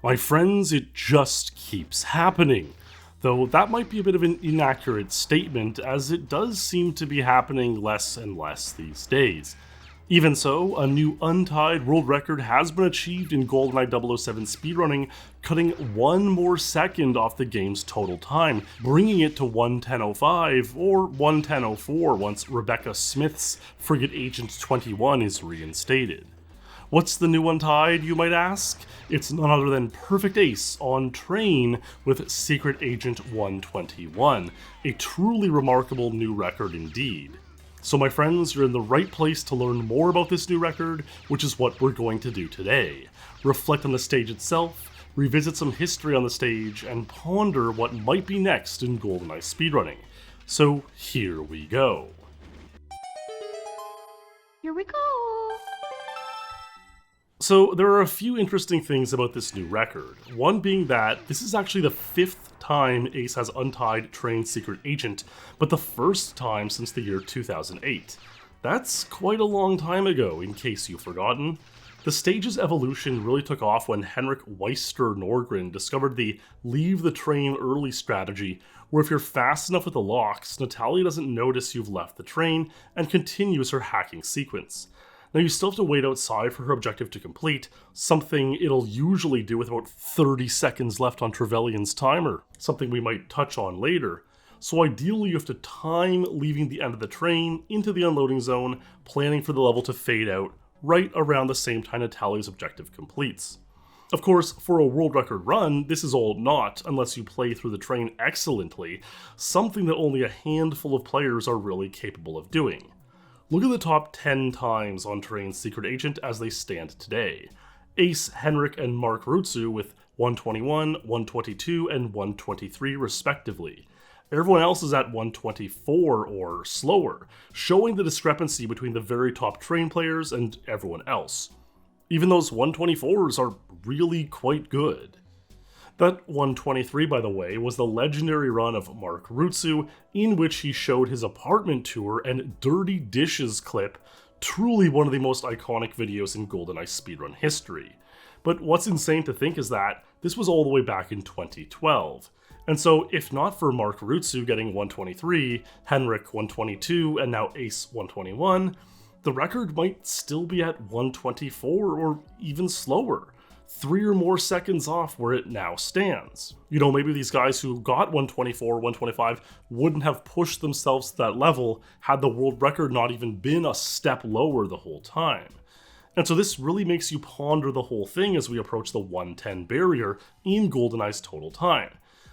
My friends, it just keeps happening. Though that might be a bit of an inaccurate statement, as it does seem to be happening less and less these days. Even so, a new untied world record has been achieved in GoldenEye 007 speedrunning, cutting one more second off the game's total time, bringing it to 1:10:05 or 1:10:04 once Rebecca Smith's Frigate Agent 21 is reinstated. What's the new untied, you might ask? It's none other than Perfect Ace on train with Secret Agent 121, a truly remarkable new record indeed. So my friends, you're in the right place to learn more about this new record, which is what we're going to do today. Reflect on the stage itself, revisit some history on the stage, and ponder what might be next in GoldenEye speedrunning. So here we go. Here we go! So there are a few interesting things about this new record. One being that this is actually the 5th time Ace has untied trained Secret Agent, but the first time since the year 2008. That's quite a long time ago, in case you've forgotten. The stage's evolution really took off when Henrik Weister Norgren discovered the leave the train early strategy, where if you're fast enough with the locks, Natalia doesn't notice you've left the train and continues her hacking sequence. Now you still have to wait outside for her objective to complete, something it'll usually do with about 30 seconds left on Trevelyan's timer, something we might touch on later. So ideally you have to time leaving the end of the train into the unloading zone, planning for the level to fade out right around the same time Natalia's objective completes. Of course, for a world record run, this is all not, unless you play through the train excellently, something that only a handful of players are really capable of doing. Look at the top 10 times on train's Secret Agent as they stand today. Ace, Henrik, and Mark Rutsu with 121, 122, and 123 respectively. Everyone else is at 124 or slower, showing the discrepancy between the very top train players and everyone else. Even those 124s are really quite good. That 123, by the way, was the legendary run of Mark Rutsu, in which he showed his apartment tour and dirty dishes clip, truly one of the most iconic videos in GoldenEye speedrun history. But what's insane to think is that this was all the way back in 2012. And so if not for Mark Rutsu getting 123, Henrik 122, and now Ace 121, the record might still be at 124 or even slower. 3 or more seconds off where it now stands. You know, maybe these guys who got 124, 125 wouldn't have pushed themselves to that level had the world record not even been a step lower the whole time. And so this really makes you ponder the whole thing as we approach the 110 barrier in GoldenEye's total time.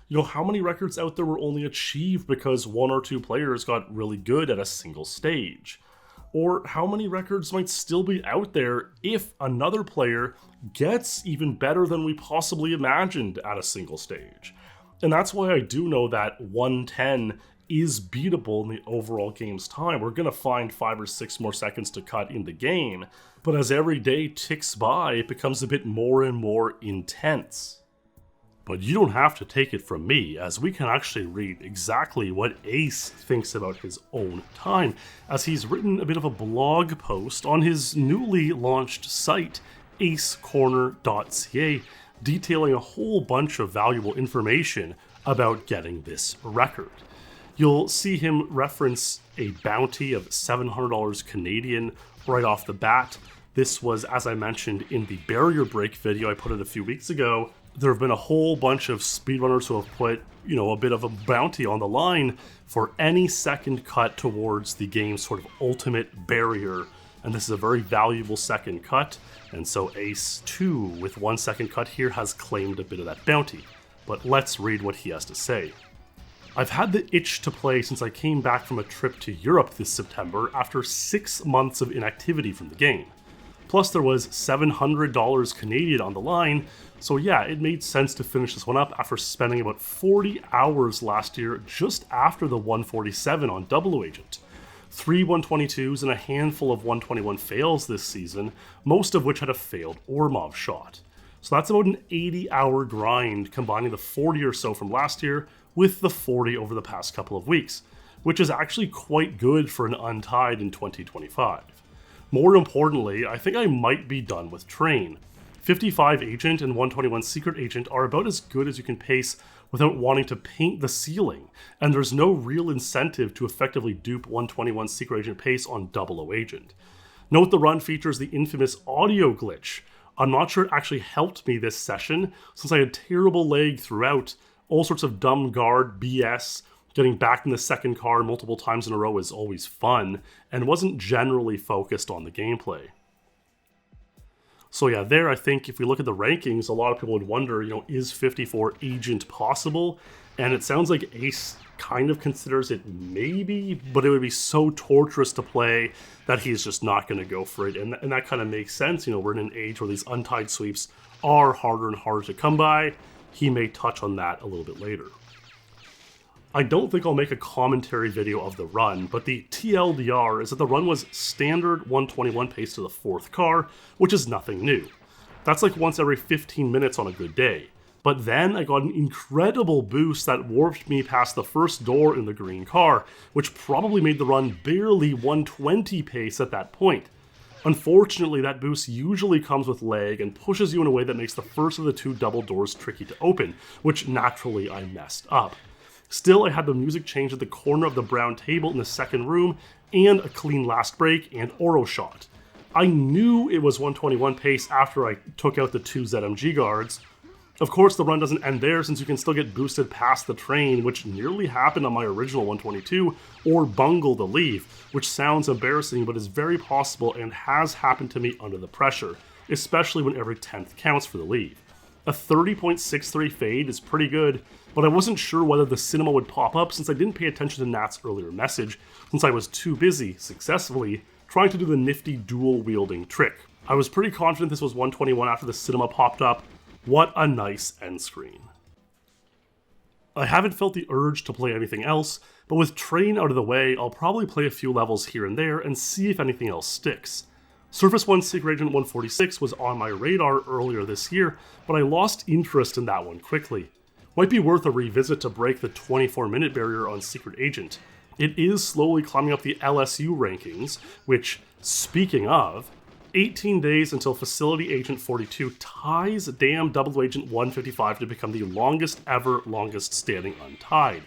You know, how many records out there were only achieved because 1 or 2 players got really good at a single stage? Or how many records might still be out there if another player gets even better than we possibly imagined at a single stage? And that's why I do know that 110 is beatable in the overall game's time. We're going to find 5 or 6 more seconds to cut in the game, but as every day ticks by, it becomes a bit more and more intense. But you don't have to take it from me, as we can actually read exactly what Ace thinks about his own time, as he's written a bit of a blog post on his newly launched site, acecorner.ca, detailing a whole bunch of valuable information about getting this record. You'll see him reference a bounty of $700 Canadian right off the bat. This was, as I mentioned in the barrier break video I put out a few weeks ago. There have been a whole bunch of speedrunners who have put, a bit of a bounty on the line for any second cut towards the game's sort of ultimate barrier. And this is a very valuable second cut. And so Ace 2 with 1 second cut here has claimed a bit of that bounty. But let's read what he has to say. I've had the itch to play since I came back from a trip to Europe this September after 6 months of inactivity from the game. Plus there was $700 Canadian on the line, so yeah, it made sense to finish this one up after spending about 40 hours last year just after the 147 on Double Agent. 3 122s and a handful of 121 fails this season, most of which had a failed Ormov shot. So that's about an 80-hour grind, combining the 40 or so from last year with the 40 over the past couple of weeks, which is actually quite good for an untied in 2025. More importantly, I think I might be done with Train. 55 Agent and 121 Secret Agent are about as good as you can pace without wanting to paint the ceiling, and there's no real incentive to effectively dupe 121 Secret Agent pace on 00 Agent. Note the run features the infamous audio glitch. I'm not sure it actually helped me this session, since I had terrible lag throughout, all sorts of dumb guard BS. Getting back in the second car multiple times in a row is always fun, and wasn't generally focused on the gameplay. So yeah, there I think if we look at the rankings, a lot of people would wonder, is 54 Agent possible? And it sounds like Ace kind of considers it maybe, but it would be so torturous to play that he's just not going to go for it. And that kind of makes sense. We're in an age where these untied sweeps are harder and harder to come by. He may touch on that a little bit later. I don't think I'll make a commentary video of the run, but the TLDR is that the run was standard 121 pace to the fourth car, which is nothing new. That's like once every 15 minutes on a good day. But then I got an incredible boost that warped me past the first door in the green car, which probably made the run barely 120 pace at that point. Unfortunately, that boost usually comes with lag and pushes you in a way that makes the first of the two double doors tricky to open, which naturally I messed up. Still, I had the music change at the corner of the brown table in the second room, and a clean last break and Oro shot. I knew it was 121 pace after I took out the two ZMG guards. Of course, the run doesn't end there, since you can still get boosted past the train, which nearly happened on my original 122, or bungle the leave, which sounds embarrassing but is very possible and has happened to me under the pressure, especially when every 10th counts for the leave. A 30.63 fade is pretty good, but I wasn't sure whether the cinema would pop up since I didn't pay attention to Nat's earlier message, since I was too busy, successfully, trying to do the nifty dual-wielding trick. I was pretty confident this was 121 after the cinema popped up. What a nice end screen. I haven't felt the urge to play anything else, but with train out of the way, I'll probably play a few levels here and there and see if anything else sticks. Surface 1 Secret Agent 146 was on my radar earlier this year, but I lost interest in that one quickly. Might be worth a revisit to break the 24-minute barrier on Secret Agent. It is slowly climbing up the LSU rankings, which, speaking of, 18 days until Facility Agent 42 ties damn Double Agent 155 to become the longest standing untied.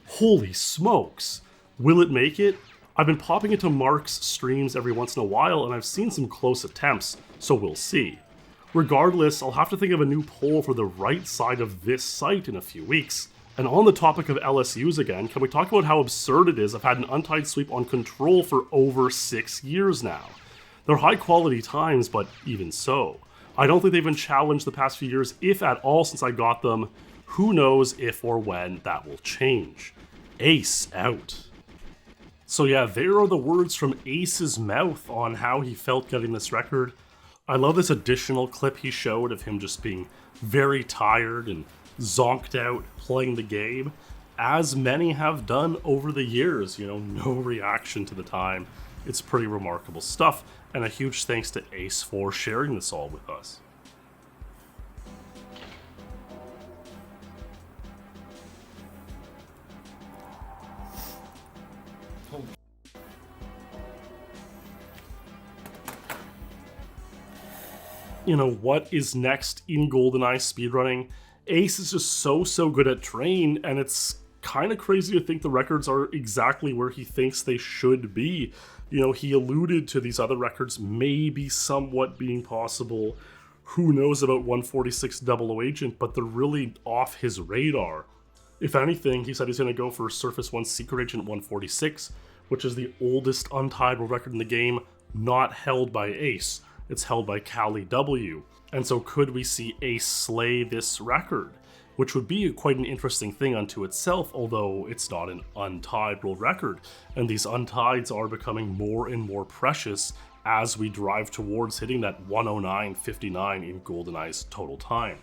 Holy smokes! Will it make it? I've been popping into Mark's streams every once in a while, and I've seen some close attempts, so we'll see. Regardless, I'll have to think of a new poll for the right side of this site in a few weeks. And on the topic of LSUs again, can we talk about how absurd it is I've had an untied sweep on Control for over 6 years now? They're high quality times, but even so. I don't think they've been challenged the past few years, if at all, since I got them. Who knows if or when that will change. Ace out. So yeah, there are the words from Ace's mouth on how he felt getting this record. I love this additional clip he showed of him just being very tired and zonked out playing the game, as many have done over the years, no reaction to the time. It's pretty remarkable stuff, and a huge thanks to Ace for sharing this all with us. What is next in GoldenEye speedrunning? Ace is just so good at train, and it's kind of crazy to think the records are exactly where he thinks they should be. He alluded to these other records maybe somewhat being possible. Who knows about 146 00 Agent, but they're really off his radar. If anything, he said he's going to go for Surface 1 Secret Agent 146, which is the oldest untied world record in the game, not held by Ace. It's held by Cali W. And so could we see Ace slay this record? Which would be quite an interesting thing unto itself, although it's not an untied world record. And these untieds are becoming more and more precious as we drive towards hitting that 109.59 in GoldenEye's total time.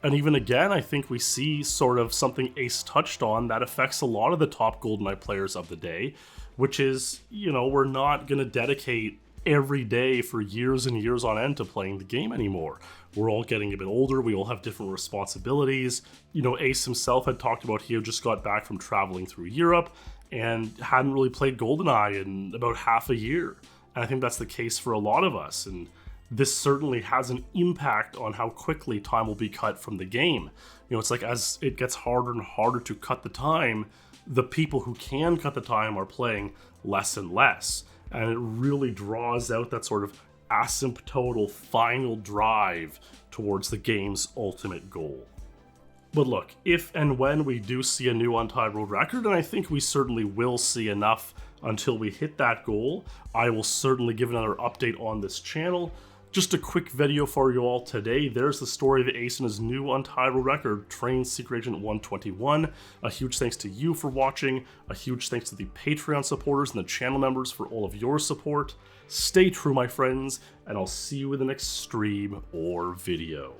And even again, I think we see sort of something Ace touched on that affects a lot of the top GoldenEye players of the day, which is, we're not going to dedicate every day for years and years on end to playing the game anymore. We're all getting a bit older, we all have different responsibilities. Ace himself had talked about he had just got back from traveling through Europe and hadn't really played GoldenEye in about half a year. And I think that's the case for a lot of us. And this certainly has an impact on how quickly time will be cut from the game. It's like as it gets harder and harder to cut the time, the people who can cut the time are playing less and less. And it really draws out that sort of asymptotal final drive towards the game's ultimate goal. But look, if and when we do see a new untied world record, and I think we certainly will see enough until we hit that goal, I will certainly give another update on this channel. Just a quick video for you all today. There's the story of Ace and his new untied world record, Train Secret Agent 121. A huge thanks to you for watching. A huge thanks to the Patreon supporters and the channel members for all of your support. Stay true, my friends, and I'll see you in the next stream or video.